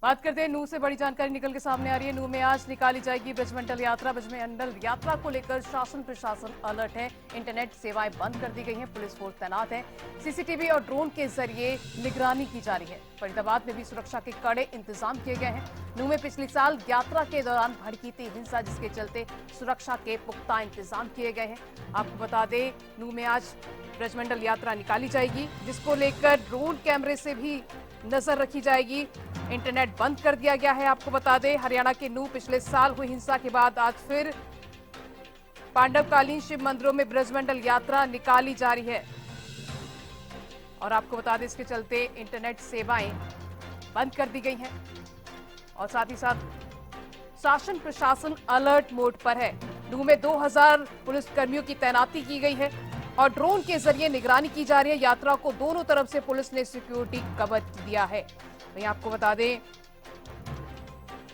बात करते हैं नूह से। बड़ी जानकारी निकल के सामने आ रही है। नूह में आज निकाली जाएगी ब्रजमंडल यात्रा। ब्रजमंडल यात्रा को लेकर शासन प्रशासन अलर्ट है। इंटरनेट सेवाएं बंद कर दी गई हैं। पुलिस फोर्स तैनात है। सीसीटीवी और ड्रोन के जरिए निगरानी की जा रही है। फरीदाबाद में भी सुरक्षा के कड़े इंतजाम किए गए हैं। नूह में पिछले साल यात्रा के दौरान भड़की थी हिंसा, जिसके चलते सुरक्षा के पुख्ता इंतजाम किए गए हैं। आपको बता दें, नूह में आज ब्रजमंडल यात्रा निकाली जाएगी, जिसको लेकर ड्रोन कैमरे से भी नजर रखी जाएगी। इंटरनेट बंद कर दिया गया है। आपको बता दें, हरियाणा के नूह पिछले साल हुई हिंसा के बाद आज फिर पांडवकालीन शिव मंदिरों में ब्रजमंडल यात्रा निकाली जा रही है। और आपको बता दें, इसके चलते इंटरनेट सेवाएं बंद कर दी गई हैं और साथ ही साथ शासन प्रशासन अलर्ट मोड पर है। नूह में 2000 पुलिसकर्मियों की तैनाती की गई है और ड्रोन के जरिए निगरानी की जा रही है। यात्रा को दोनों तरफ से पुलिस ने सिक्योरिटी कवर दिया है। वहीं आपको बता दें,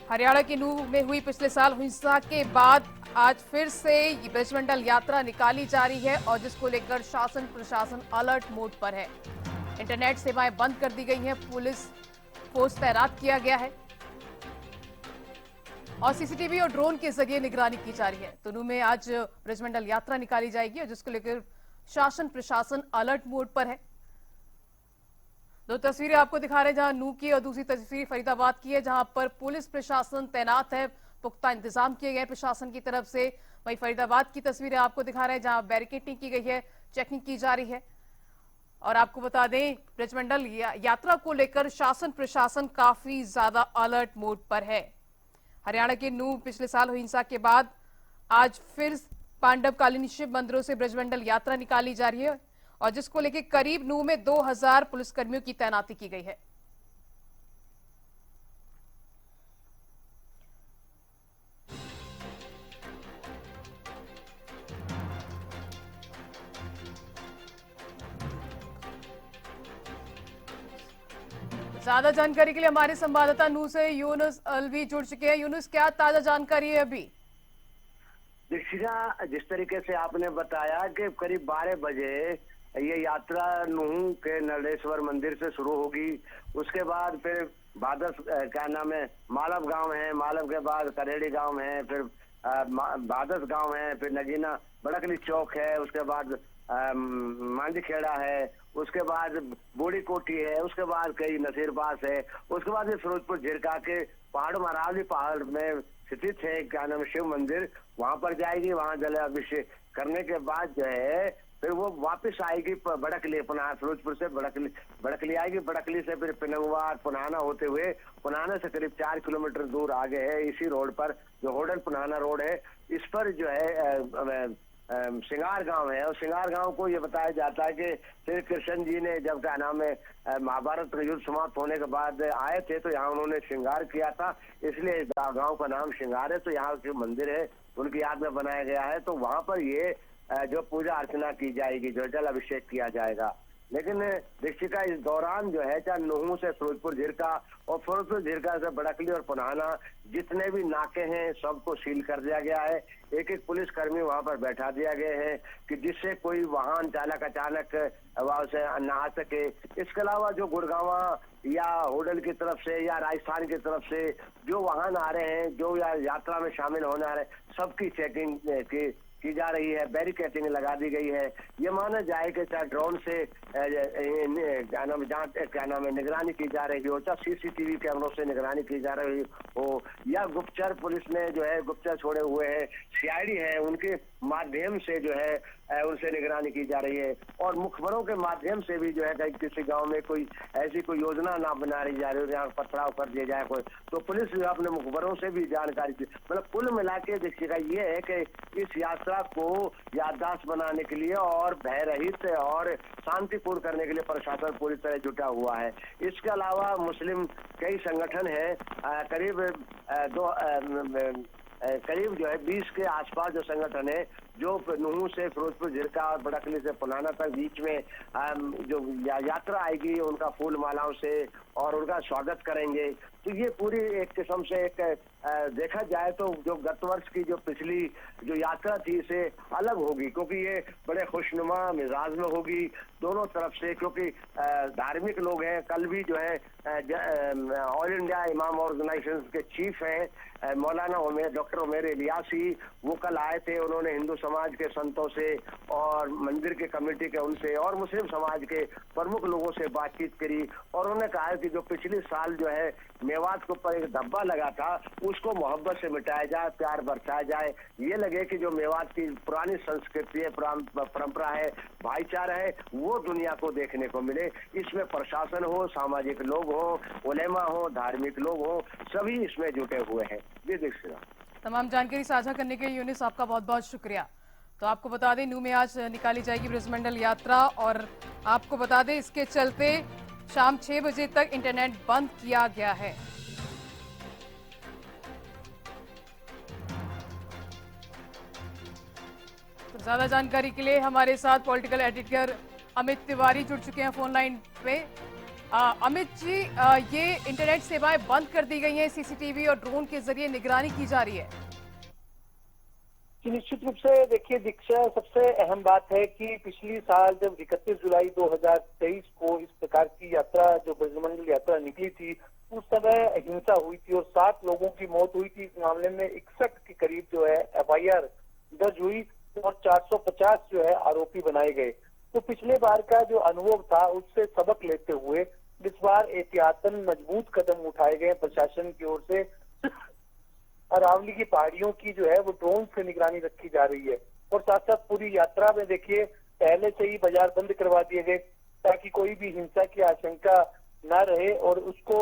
हरियाणा के नूह में हुई पिछले साल हिंसा के बाद आज फिर से ब्रजमंडल यात्रा निकाली जा रही है और जिसको लेकर शासन प्रशासन अलर्ट मोड पर है। इंटरनेट सेवाएं बंद कर दी गई हैं। पुलिस फोर्स तैनात किया गया है और सीसीटीवी और ड्रोन के जरिए निगरानी की जा रही है। तो नूह में आज ब्रजमंडल यात्रा निकाली जाएगी और जिसको लेकर शासन प्रशासन अलर्ट मोड पर है। दो तस्वीरें आपको दिखा रहे हैं, जहां नूह की और दूसरी तस्वीर फरीदाबाद की है, जहां पर पुलिस प्रशासन तैनात है। पुख्ता इंतजाम किए गए प्रशासन की तरफ से। वहीं फरीदाबाद की तस्वीरें आपको दिखा रहे हैं, जहां बैरिकेडिंग की गई है, चेकिंग की जा रही है। और आपको बता दें, ब्रजमंडल यात्रा को लेकर शासन प्रशासन काफी ज्यादा अलर्ट मोड पर है। हरियाणा के नूह पिछले साल हुई हिंसा के बाद आज फिर पांडवकालीन शिव मंदिरों से ब्रजमंडल यात्रा निकाली जा रही है और जिसको लेकर करीब नूह में 2000 पुलिसकर्मियों की तैनाती की गई है। ज्यादा जानकारी के लिए हमारे संवाददाता नूह से यूनुस अलवी जुड़ चुके हैं। यूनुस, क्या ताजा जानकारी है अभी? दीक्षिता, जिस तरीके से आपने बताया कि करीब 12 बजे ये यात्रा नूह के नरडेश्वर मंदिर से शुरू होगी, उसके बाद फिर बादस क्या नाम है, मालव गांव है, मालव के बाद करेड़ी गांव है, फिर बादस गांव है, फिर नगीना बड़कली चौक है, उसके बाद मांझी खेड़ा है, उसके बाद बूढ़ी कोठी है, उसके बाद कई नसीर पास है, उसके बाद फिरोजपुर झिरका के पहाड़ महारावली पहाड़ में स्थित है क्या नाम शिव मंदिर, वहां पर जाएगी। वहां जल अभिषेक करने के बाद जो है फिर वो वापस आएगी बड़कली, पुनः फिरोजपुर से बड़कली आएगी। बड़कली से फिर पिनंगवा पुनाना होते हुए पुनाना से करीब 4 किलोमीटर दूर आगे है, इसी रोड पर जो होडल पुनाना रोड है, इस पर जो है सिंगार गांव है। और सिंगार गांव को ये बताया जाता है कि श्री कृष्ण जी ने जब क्या नाम है महाभारत का युद्ध समाप्त होने के बाद आए थे, तो यहाँ उन्होंने श्रृंगार किया था, इसलिए गांव का नाम श्रृंगार है। तो यहाँ जो मंदिर है उनकी याद में बनाया गया है। तो वहां पर ये जो पूजा अर्चना की जाएगी, जो जल अभिषेक किया जाएगा। लेकिन दीक्षिका, इस दौरान जो है चाहे नूह से फिरोजपुर झिरका और फिरोजपुर झिरका से बड़कली और पुनाना जितने भी नाके हैं सबको सील कर दिया गया है। एक एक पुलिस कर्मी वहां पर बैठा दिया गए हैं कि जिससे कोई वाहन चालक अचानक वहां से न आ सके। इसके अलावा जो गुड़गांवा या होडल की तरफ से या राजस्थान की तरफ से जो वाहन आ रहे हैं, जो या यात्रा में शामिल होने आ रहे हैं, सबकी चेकिंग की जा रही है, बैरिकेडिंग लगा दी गई है। ये माना जाए कि चाहे ड्रोन से क्या नाम है निगरानी की जा रही हो, चाहे सीसीटीवी कैमरों से निगरानी की जा रही हो, या गुप्तचर पुलिस ने जो है गुप्तचर छोड़े हुए हैं, सीआईडी है, उनके माध्यम से जो है उनसे निगरानी की जा रही है। और मुखबरों के माध्यम से भी जो है कहीं किसी गांव में कोई ऐसी कोई योजना ना बना रही जा रही हो जहाँ पथराव कर दिया जाए कोई, तो पुलिस जो अपने मुखबरों से भी जानकारी की। मतलब कुल मिला के देखिएगा ये है कि इस यात्रा को याददाश्त बनाने के लिए और भय रहित और शांतिपूर्ण करने के लिए प्रशासन पूरी तरह जुटा हुआ है। इसके अलावा मुस्लिम कई संगठन है, करीब जो है 20 के आसपास जो संगठन है जो नूह से फिरोजपुर झिरका और बड़कली से पुनाना तक बीच में जो यात्रा आएगी उनका फूल मालाओं से और उनका स्वागत करेंगे। तो ये पूरी एक किस्म से एक देखा जाए तो जो गत वर्ष की जो पिछली जो यात्रा थी इसे अलग होगी, क्योंकि ये बड़े खुशनुमा मिजाज में होगी दोनों तरफ से, क्योंकि धार्मिक लोग हैं। कल भी जो है ऑल इंडिया इमाम ऑर्गेनाइजेशन के चीफ हैं मौलाना डॉक्टर उमेर इलियासी, वो कल आए थे। उन्होंने हिंदू समाज के संतों से और मंदिर के कमेटी के उनसे और मुस्लिम समाज के प्रमुख लोगों से बातचीत करी और उन्होंने कहा कि जो पिछले साल जो है मेवात के ऊपर एक धब्बा लगा था उसको मोहब्बत से मिटाया जाए, प्यार बरसाया जाए। ये लगे कि जो मेवात की पुरानी संस्कृति है, परंपरा है, भाईचारा है, वो दुनिया को देखने को मिले। इसमें प्रशासन हो, सामाजिक लोग हो, उलेमा हो, धार्मिक लोग हो, सभी इसमें जुटे हुए हैं। जी दीक्षित, तमाम जानकारी साझा करने के लिए यूनिस आपका बहुत बहुत शुक्रिया। तो आपको बता दें नूह में आज निकाली जाएगी ब्रजमंडल यात्रा और आपको बता दें इसके चलते शाम 6 बजे तक इंटरनेट बंद किया गया है। तो ज्यादा जानकारी के लिए हमारे साथ पॉलिटिकल एडिटर अमित तिवारी जुड़ चुके हैं फोन लाइन पे। अमित जी, ये इंटरनेट सेवाएं बंद कर दी गई हैं, सीसीटीवी और ड्रोन के जरिए निगरानी की जा रही है। निश्चित रूप से देखिए दीक्षा, सबसे अहम बात है कि पिछली साल जब 31 जुलाई 2023 को इस प्रकार की यात्रा जो ब्रजमंडल यात्रा निकली थी उस समय हिंसा हुई थी और 7 लोगों की मौत हुई थी। इस मामले में 61 के करीब जो है FIR दर्ज हुई और 450 जो है आरोपी बनाए गए। तो पिछले बार का जो अनुभव था उससे सबक लेते हुए इस बार एहतियातन मजबूत कदम उठाए गए प्रशासन की ओर से। अरावली की पहाड़ियों की जो है वो ड्रोन से निगरानी रखी जा रही है और साथ साथ पूरी यात्रा में देखिए पहले से ही बाजार बंद करवा दिए गए ताकि कोई भी हिंसा की आशंका ना रहे और उसको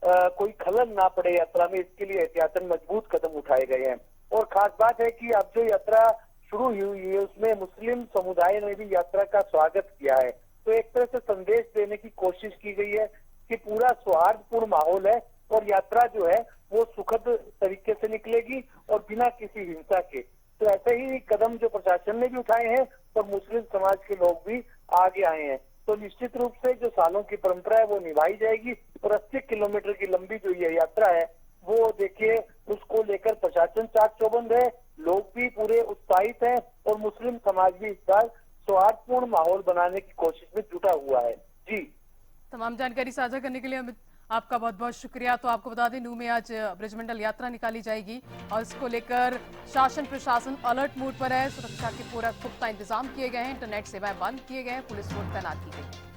कोई खलल ना पड़े यात्रा में। इसके लिए एहतियातन मजबूत कदम उठाए गए हैं और खास बात है कि अब जो यात्रा शुरू हुई है उसमें मुस्लिम समुदाय ने भी यात्रा का स्वागत किया है। तो एक तरह से संदेश देने की कोशिश की गई है कि पूरा सौहार्दपूर्ण माहौल है और यात्रा जो है वो सुखद तरीके से निकलेगी और बिना किसी हिंसा के। तो ऐसे ही कदम जो प्रशासन ने भी उठाए हैं और मुस्लिम समाज के लोग भी आगे आए हैं। तो निश्चित रूप से जो सालों की परंपरा है वो निभाई जाएगी और 80 किलोमीटर की लंबी जो ये यात्रा है वो देखिए उसको लेकर प्रशासन चाक चौबंद है, लोग भी पूरे उत्साहित हैं और मुस्लिम समाज भी इस बार सौहार्दपूर्ण माहौल बनाने की कोशिश में जुटा हुआ है। जी, तमाम जानकारी साझा करने के लिए अमित आपका बहुत बहुत शुक्रिया। तो आपको बता दें नूह में आज ब्रजमंडल यात्रा निकाली जाएगी और इसको लेकर शासन प्रशासन अलर्ट मोड पर है। सुरक्षा के पूरा पुख्ता इंतजाम किए गए हैं, इंटरनेट सेवाएं बंद किए गए हैं, पुलिस फोर्स तैनात की गई है।